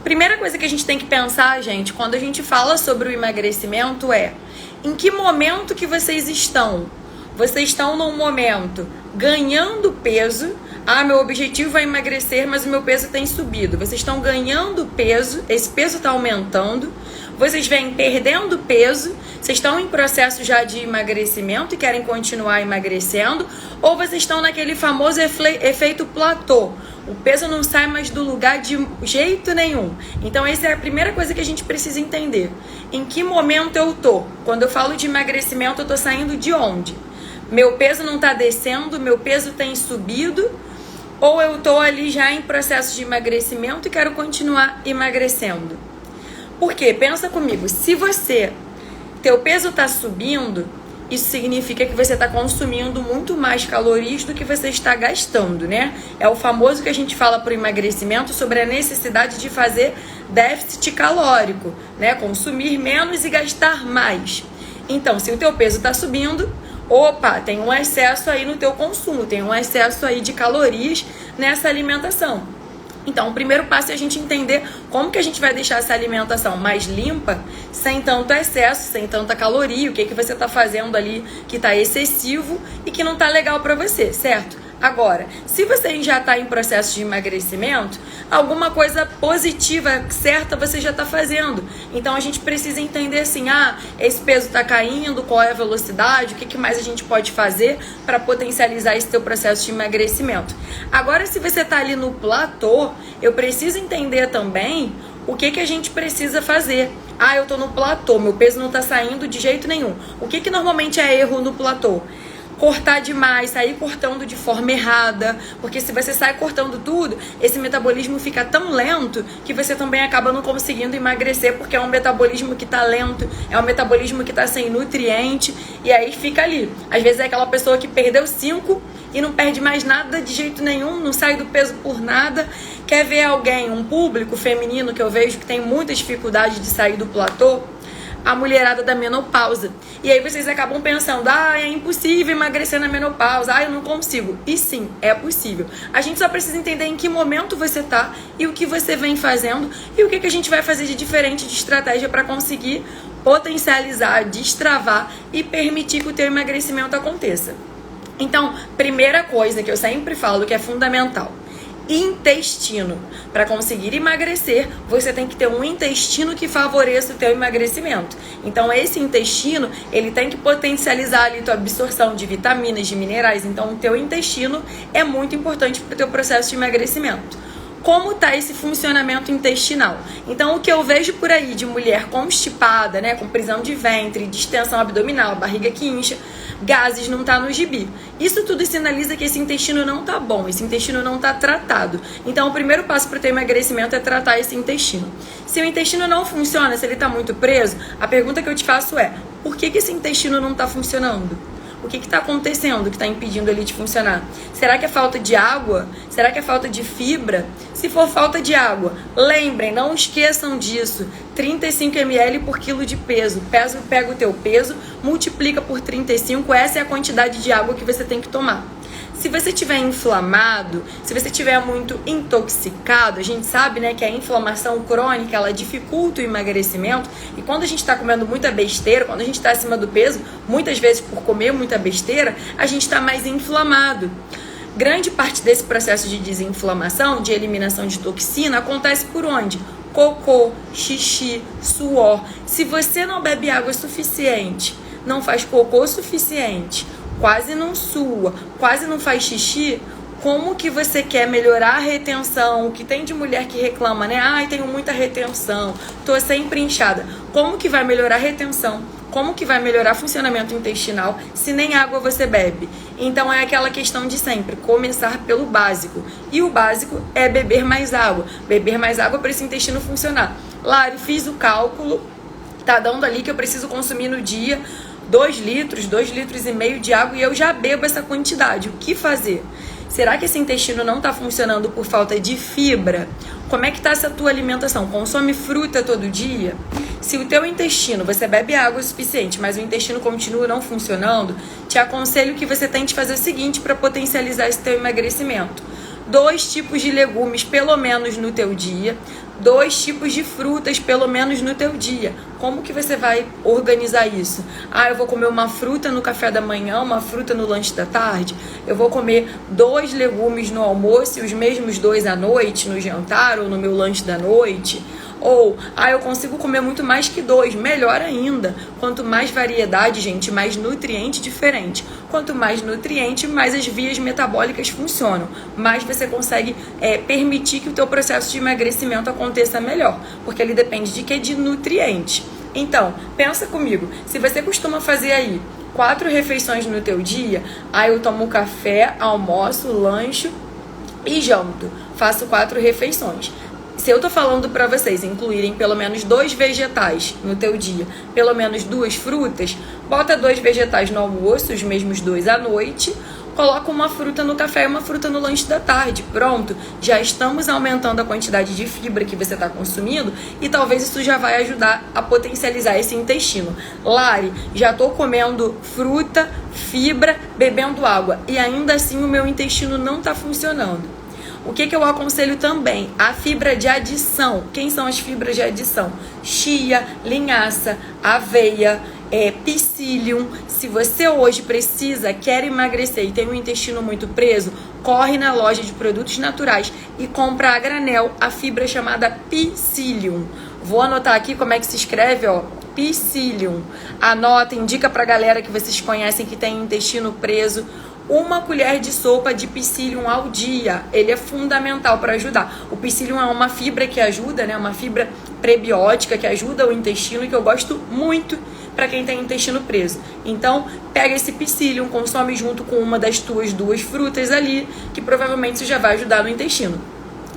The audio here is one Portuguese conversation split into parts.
Primeira coisa que a gente tem que pensar, gente, quando a gente fala sobre o emagrecimento é: em que momento que vocês estão? Vocês estão num momento ganhando peso. Ah, meu objetivo é emagrecer, mas o meu peso tem subido. Vocês estão ganhando peso, esse peso está aumentando. Vocês vêm perdendo peso, vocês estão em processo já de emagrecimento e querem continuar emagrecendo, ou vocês estão naquele famoso efeito platô. O peso não sai mais do lugar de jeito nenhum. Então essa é a primeira coisa que a gente precisa entender. Em que momento eu tô? Quando eu falo de emagrecimento, eu tô saindo de onde? Meu peso não tá descendo, meu peso tem subido, ou eu tô ali já em processo de emagrecimento e quero continuar emagrecendo? Por quê? Pensa comigo, se teu peso tá subindo, isso significa que você está consumindo muito mais calorias do que você está gastando, né? É o famoso que a gente fala para o emagrecimento sobre a necessidade de fazer déficit calórico, né? Consumir menos e gastar mais. Então, se o teu peso está subindo, opa, tem um excesso aí no teu consumo, tem um excesso aí de calorias nessa alimentação. Então, o primeiro passo é a gente entender como que a gente vai deixar essa alimentação mais limpa, sem tanto excesso, sem tanta caloria, o que você está fazendo ali que está excessivo e que não está legal para você, certo? Agora, se você já está em processo de emagrecimento, alguma coisa positiva, certa, você já está fazendo. Então, a gente precisa entender assim, esse peso está caindo, qual é a velocidade, o que mais a gente pode fazer para potencializar esse teu processo de emagrecimento. Agora, se você está ali no platô, eu preciso entender também o que a gente precisa fazer. Eu estou no platô, meu peso não está saindo de jeito nenhum. O que normalmente é erro no platô? Cortar demais, sair cortando de forma errada, porque se você sai cortando tudo, esse metabolismo fica tão lento que você também acaba não conseguindo emagrecer, porque é um metabolismo que tá lento, é um metabolismo que tá sem nutriente, e aí fica ali. Às vezes é aquela pessoa que perdeu 5 e não perde mais nada de jeito nenhum, não sai do peso por nada. Quer ver alguém, um público feminino que eu vejo que tem muita dificuldade de sair do platô? A mulherada da menopausa. E aí vocês acabam pensando, é impossível emagrecer na menopausa, eu não consigo. E sim, é possível. A gente só precisa entender em que momento você tá e o que você vem fazendo e o que a gente vai fazer de diferente de estratégia para conseguir potencializar, destravar e permitir que o teu emagrecimento aconteça. Então, primeira coisa que eu sempre falo que é fundamental: intestino. Para conseguir emagrecer, você tem que ter um intestino que favoreça o teu emagrecimento. Então, esse intestino, ele tem que potencializar ali tua absorção de vitaminas, de minerais. Então, o teu intestino é muito importante para o teu processo de emagrecimento. Como está esse funcionamento intestinal? Então, o que eu vejo por aí de mulher constipada, né, com prisão de ventre, distensão abdominal, barriga que incha, gases, não tá no gibi. Isso tudo sinaliza que esse intestino não tá bom, esse intestino não tá tratado. Então, o primeiro passo para o teu emagrecimento é tratar esse intestino. Se o intestino não funciona, se ele tá muito preso, a pergunta que eu te faço é: por que esse intestino não tá funcionando? O que está acontecendo que está impedindo ele de funcionar? Será que é falta de água? Será que é falta de fibra? Se for falta de água, lembrem, não esqueçam disso. 35 ml por quilo de peso. Pega o teu peso, multiplica por 35, essa é a quantidade de água que você tem que tomar. Se você estiver inflamado, se você estiver muito intoxicado, a gente sabe, né, que a inflamação crônica, ela dificulta o emagrecimento. E quando a gente está comendo muita besteira, quando a gente está acima do peso, muitas vezes por comer muita besteira, a gente está mais inflamado. Grande parte desse processo de desinflamação, de eliminação de toxina, acontece por onde? Cocô, xixi, suor. Se você não bebe água suficiente, não faz cocô suficiente, quase não sua, quase não faz xixi, como que você quer melhorar a retenção? O que tem de mulher que reclama, né? Tenho muita retenção, tô sempre inchada. Como que vai melhorar a retenção? Como que vai melhorar o funcionamento intestinal se nem água você bebe? Então é aquela questão de sempre, começar pelo básico. E o básico é beber mais água. Beber mais água para esse intestino funcionar. Lari, fiz o cálculo, tá dando ali que eu preciso consumir no dia 2 litros, 2,5 litros de água e eu já bebo essa quantidade. O que fazer? Será que esse intestino não está funcionando por falta de fibra? Como é que está essa tua alimentação? Consome fruta todo dia? Se o teu intestino, você bebe água o suficiente, mas o intestino continua não funcionando, te aconselho que você tente fazer o seguinte para potencializar esse teu emagrecimento. 2 tipos de legumes pelo menos no teu dia, 2 tipos de frutas pelo menos no teu dia. Como que você vai organizar isso? Eu vou comer uma fruta no café da manhã, uma fruta no lanche da tarde. Eu vou comer 2 legumes no almoço e os mesmos 2 à noite, no jantar ou no meu lanche da noite. Ou, eu consigo comer muito mais que 2, melhor ainda. Quanto mais variedade, gente, mais nutriente diferente. Quanto mais nutriente, mais as vias metabólicas funcionam. Mais você consegue permitir que o teu processo de emagrecimento aconteça melhor. Porque ele depende de quê? De nutriente. Então, pensa comigo, se você costuma fazer aí 4 refeições no teu dia, eu tomo café, almoço, lanche e janto. Faço 4 refeições. Se eu tô falando para vocês incluírem pelo menos 2 vegetais no teu dia, pelo menos 2 frutas, bota 2 vegetais no almoço, os mesmos 2 à noite, coloca uma fruta no café e uma fruta no lanche da tarde. Pronto, já estamos aumentando a quantidade de fibra que você está consumindo e talvez isso já vai ajudar a potencializar esse intestino. Lari, já tô comendo fruta, fibra, bebendo água e ainda assim o meu intestino não tá funcionando. O que eu aconselho também? A fibra de adição. Quem são as fibras de adição? Chia, linhaça, aveia, psyllium. Se você hoje quer emagrecer e tem um intestino muito preso, corre na loja de produtos naturais e compra a granel a fibra chamada psyllium. Vou anotar aqui como é que se escreve, psyllium. Anota, indica pra galera que vocês conhecem que tem intestino preso. 1 colher de sopa de psyllium ao dia. Ele é fundamental para ajudar. O psyllium é uma fibra que ajuda, né? Uma fibra prebiótica que ajuda o intestino e que eu gosto muito para quem tem intestino preso. Então, pega esse psyllium, consome junto com uma das tuas 2 frutas ali, que provavelmente isso já vai ajudar no intestino.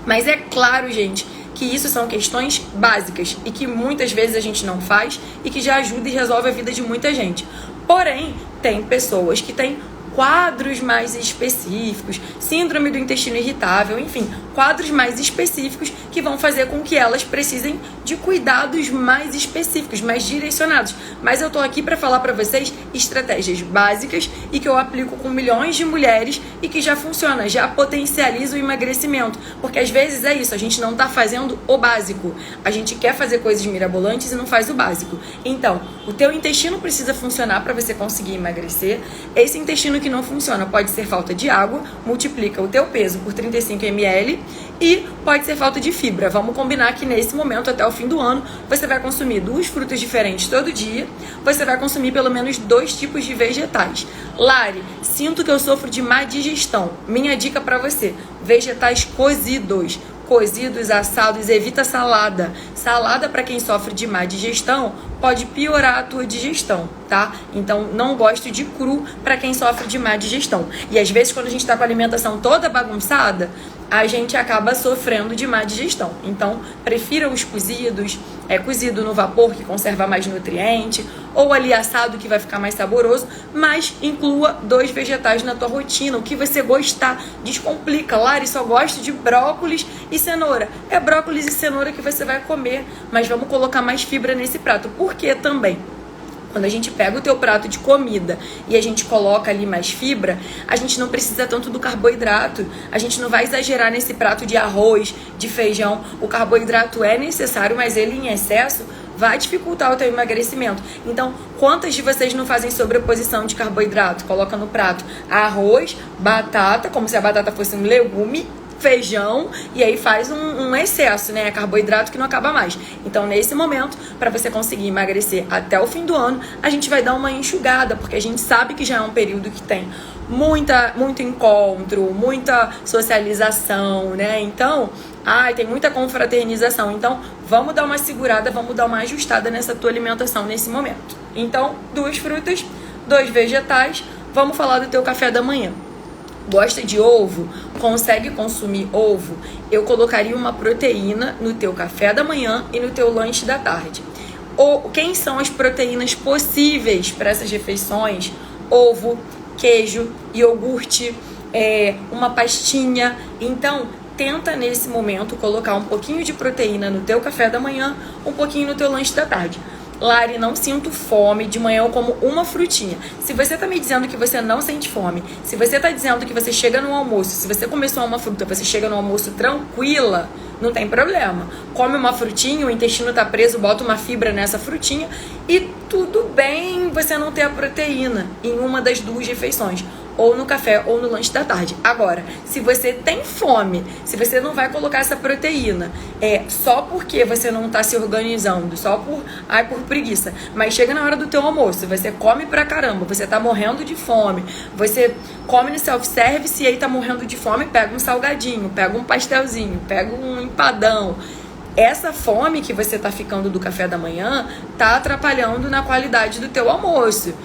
Mas é claro, gente, que isso são questões básicas e que muitas vezes a gente não faz e que já ajuda e resolve a vida de muita gente. Porém, tem pessoas que têm quadros mais específicos, síndrome do intestino irritável, enfim, quadros mais específicos que vão fazer com que elas precisem de cuidados mais específicos, mais direcionados. Mas eu tô aqui para falar para vocês estratégias básicas e que eu aplico com milhões de mulheres e que já funciona, já potencializa o emagrecimento. Porque às vezes é isso, a gente não tá fazendo o básico. A gente quer fazer coisas mirabolantes e não faz o básico. Então, o teu intestino precisa funcionar para você conseguir emagrecer. Esse intestino que não funciona pode ser falta de água, multiplica o teu peso por 35 ml e pode ser falta de fibra. Vamos combinar que nesse momento, até o fim do ano, você vai consumir 2 frutas diferentes todo dia, você vai consumir pelo menos 2 tipos de vegetais. Lari, sinto que eu sofro de má digestão. Minha dica para você, vegetais cozidos. Cozidos, assados, evita salada. Salada, para quem sofre de má digestão, pode piorar a tua digestão, tá? Então, não gosto de cru para quem sofre de má digestão. E às vezes, quando a gente tá com a alimentação toda bagunçada, a gente acaba sofrendo de má digestão. Então, prefira os cozidos, cozido no vapor, que conserva mais nutriente, ou ali assado, que vai ficar mais saboroso, mas inclua 2 vegetais na tua rotina, o que você gostar. Descomplica. Lari, só gosto de brócolis e cenoura. É brócolis e cenoura que você vai comer, mas vamos colocar mais fibra nesse prato. Por quê também? Quando a gente pega o teu prato de comida e a gente coloca ali mais fibra, a gente não precisa tanto do carboidrato. A gente não vai exagerar nesse prato de arroz, de feijão. O carboidrato é necessário, mas ele em excesso vai dificultar o teu emagrecimento. Então, quantas de vocês não fazem sobreposição de carboidrato? Coloca no prato arroz, batata, como se a batata fosse um legume, feijão, e aí faz um excesso, né? Carboidrato que não acaba mais. Então, nesse momento, para você conseguir emagrecer até o fim do ano, a gente vai dar uma enxugada, porque a gente sabe que já é um período que tem muito encontro, muita socialização, né? Então, tem muita confraternização. Então, vamos dar uma segurada, vamos dar uma ajustada nessa tua alimentação nesse momento. Então, 2 frutas, 2 vegetais. Vamos falar do teu café da manhã. Gosta de ovo? Consegue consumir ovo? Eu colocaria uma proteína no teu café da manhã e no teu lanche da tarde. Quem são as proteínas possíveis para essas refeições? Ovo, queijo, iogurte, uma pastinha. Então, tenta nesse momento colocar um pouquinho de proteína no teu café da manhã, um pouquinho no teu lanche da tarde. Lari, não sinto fome, de manhã eu como uma frutinha. Se você tá me dizendo que você não sente fome, se você tá dizendo que você chega no almoço, se você começou uma fruta, você chega no almoço tranquila, não tem problema. Come uma frutinha, o intestino tá preso, bota uma fibra nessa frutinha e tudo bem você não ter a proteína em uma das 2 refeições, ou no café ou no lanche da tarde. Agora, se você tem fome, se você não vai colocar essa proteína, só porque você não tá se organizando, só por preguiça, mas chega na hora do teu almoço, você come pra caramba, você tá morrendo de fome, você come no self-service e aí tá morrendo de fome, pega um salgadinho, pega um pastelzinho, pega um empadão. Essa fome que você tá ficando do café da manhã tá atrapalhando na qualidade do teu almoço.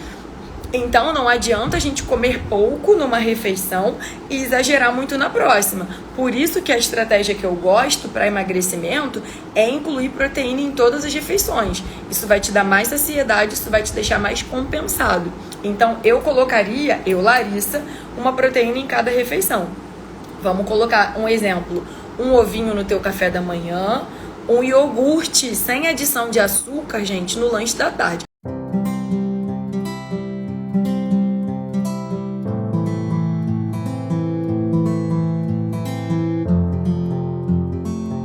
Então não adianta a gente comer pouco numa refeição e exagerar muito na próxima. Por isso que a estratégia que eu gosto para emagrecimento é incluir proteína em todas as refeições. Isso vai te dar mais saciedade, isso vai te deixar mais compensado. Então eu colocaria, Larissa, uma proteína em cada refeição. Vamos colocar um exemplo, um ovinho no teu café da manhã, um iogurte sem adição de açúcar, gente, no lanche da tarde.